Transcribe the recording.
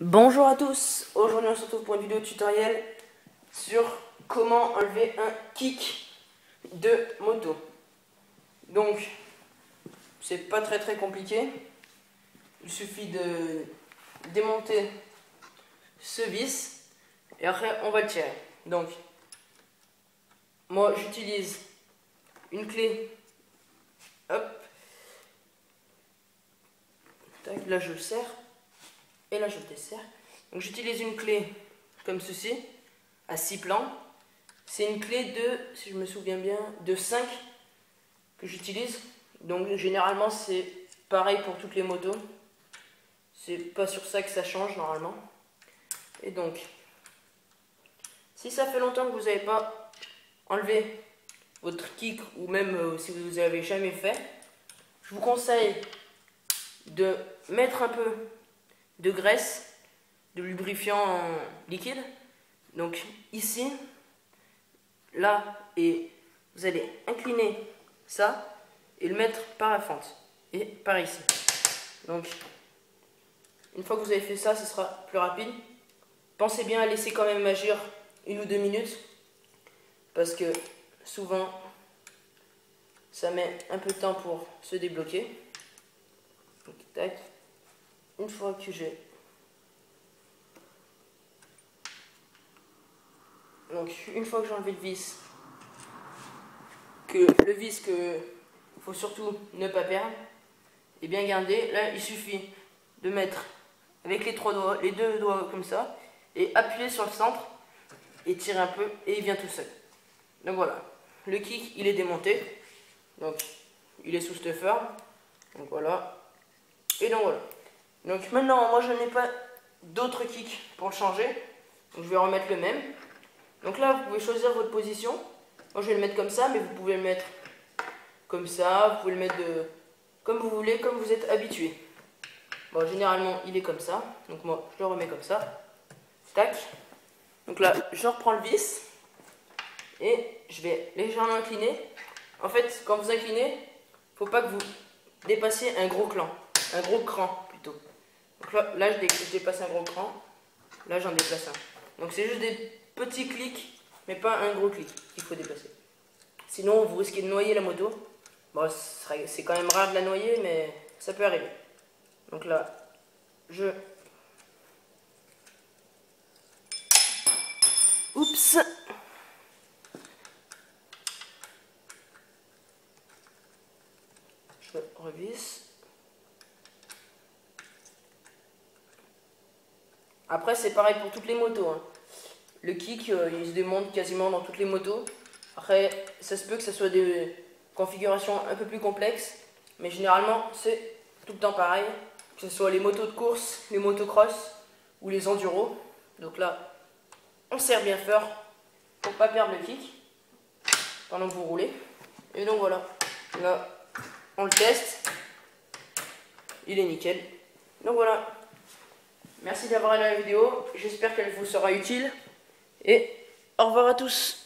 Bonjour à tous, aujourd'hui on se retrouve pour une vidéo tutoriel sur comment enlever un kick de moto. Donc c'est pas très compliqué, il suffit de démonter ce vis et après on va le tirer. Donc moi j'utilise une clé, hop, tac, là je le serre. Et là je le desserre. Donc j'utilise une clé comme ceci, à 6 plans. C'est une clé de, si je me souviens bien, de 5 que j'utilise. Donc généralement c'est pareil pour toutes les motos. C'est pas sur ça que ça change normalement. Et donc, si ça fait longtemps que vous n'avez pas enlevé votre kick, ou même si vous n'avez jamais fait, je vous conseille de mettre un peu de graisse, de lubrifiant liquide. Donc ici, là, et vous allez incliner ça et le mettre par la fente et par ici. Donc une fois que vous avez fait ça, ce sera plus rapide. Pensez bien à laisser quand même agir 1 ou 2 minutes parce que souvent ça met un peu de temps pour se débloquer. Donc tac, une fois que j'ai une fois que j'ai enlevé le vis, que faut surtout ne pas perdre et bien garder, là il suffit de mettre avec les 3 doigts, les 2 doigts comme ça, et appuyer sur le centre et tirer un peu et il vient tout seul. Donc voilà, le kick il est démonté, donc il est sous stuffer, donc voilà, et donc voilà. Donc maintenant moi je n'ai pas d'autres kicks pour le changer, donc je vais remettre le même. Donc là vous pouvez choisir votre position. Moi je vais le mettre comme ça, mais vous pouvez le mettre comme ça, vous pouvez le mettre comme vous voulez, comme vous êtes habitué. Bon, généralement il est comme ça, donc moi je le remets comme ça. Tac. Donc là je reprends le vis et je vais légèrement incliner. En fait, quand vous inclinez, faut pas que vous dépassiez un gros cran plutôt. Donc là je dépasse un gros cran, là j'en déplace un. Donc c'est juste des petits clics, mais pas un gros clic qu'il faut dépasser. Sinon vous risquez de noyer la moto. Bon, c'est quand même rare de la noyer, mais ça peut arriver. Donc là, oups! Je revisse. Après, c'est pareil pour toutes les motos, hein. Le kick, il se démonte quasiment dans toutes les motos. Après, ça se peut que ce soit des configurations un peu plus complexes, mais généralement, c'est tout le temps pareil. Que ce soit les motos de course, les motocross ou les enduros. Donc là, on serre bien fort pour pas perdre le kick pendant que vous roulez. Et donc voilà, là, on le teste. Il est nickel. Donc voilà. Merci d'avoir regardé la vidéo. J'espère qu'elle vous sera utile. Et au revoir à tous.